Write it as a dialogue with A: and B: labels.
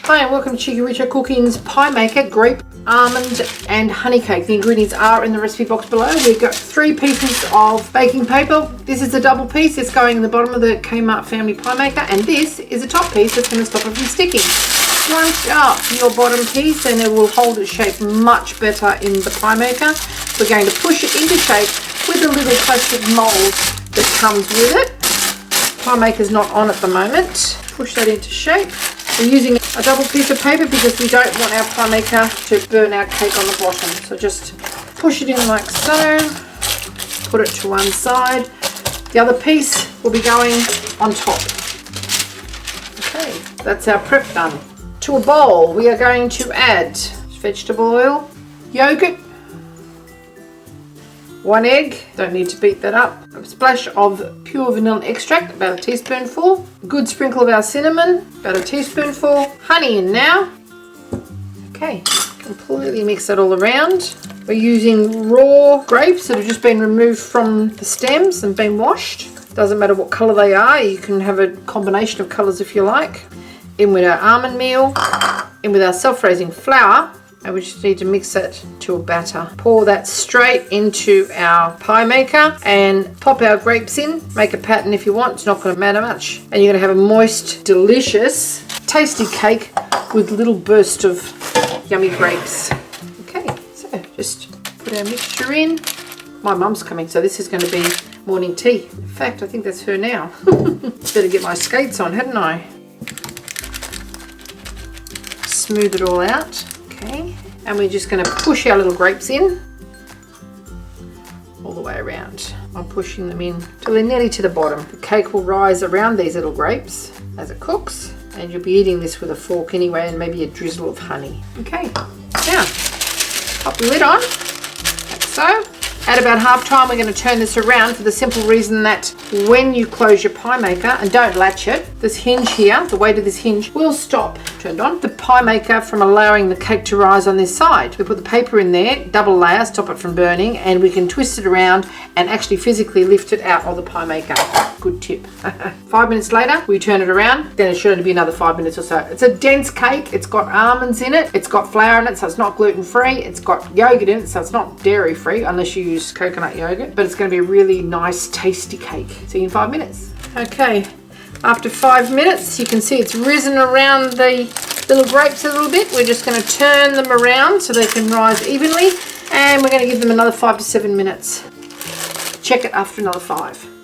A: Hi and welcome to Cheekyricho Cooking's Pie Maker Grape Almond and Honey Cake. The ingredients are in the recipe box below. We've got 3 pieces of baking paper. This is a double piece. It's going in the bottom of the Kmart family pie maker, and this is a top piece that's going to stop it from sticking. Crunch up your bottom piece and it will hold its shape much better in the pie maker. We're going to push it into shape with a little plastic mold that comes with it. Pie maker's not on at the moment. Push that into shape. We're using a double piece of paper because we don't want our pie maker to burn our cake on the bottom. So just push it in like so, put it to one side. The other piece will be going on top. Okay, that's our prep done. To a bowl, we are going to add vegetable oil, yogurt, 1 egg, don't need to beat that up, a splash of pure vanilla extract, about a teaspoonful, a good sprinkle of our cinnamon, about a teaspoonful, honey in now. Okay, completely mix that all around. We're using raw grapes that have just been removed from the stems and been washed. Doesn't matter what colour they are, you can have a combination of colours if you like. In with our almond meal, in with our self-raising flour, and we just need to mix that to a batter. Pour that straight into our pie maker and pop our grapes in. Make a pattern if you want, it's not going to matter much. And you're going to have a moist, delicious, tasty cake with little burst of yummy grapes. Okay, so just put our mixture in. My mum's coming, so this is going to be morning tea. In fact, I think that's her now. Better get my skates on, hadn't I? Smooth it all out. Okay, and we're just going to push our little grapes in all the way around. I'm pushing them in till they're nearly to the bottom. The cake will rise around these little grapes as it cooks, and you'll be eating this with a fork anyway, and maybe a drizzle of honey. Okay, now pop the lid on, like so. At about half time, we're going to turn this around for the simple reason that when you close your pie maker, and don't latch it, this hinge here, the weight of this hinge will stop, turned on, the pie maker from allowing the cake to rise on this side. We put the paper in there, double layer, stop it from burning, and we can twist it around and actually physically lift it out of the pie maker. Good tip. 5 minutes later, we turn it around, then it should only be another 5 minutes or so. It's a dense cake, it's got almonds in it, it's got flour in it, so it's not gluten-free, it's got yogurt in it, so it's not dairy-free, unless you use coconut yogurt, but it's going to be a really nice, tasty cake. See you in 5 minutes. Okay, after 5 minutes, you can see it's risen around the little grapes a little bit. We're just going to turn them around so they can rise evenly, and we're going to give them another 5 to 7 minutes. Check it after another 5.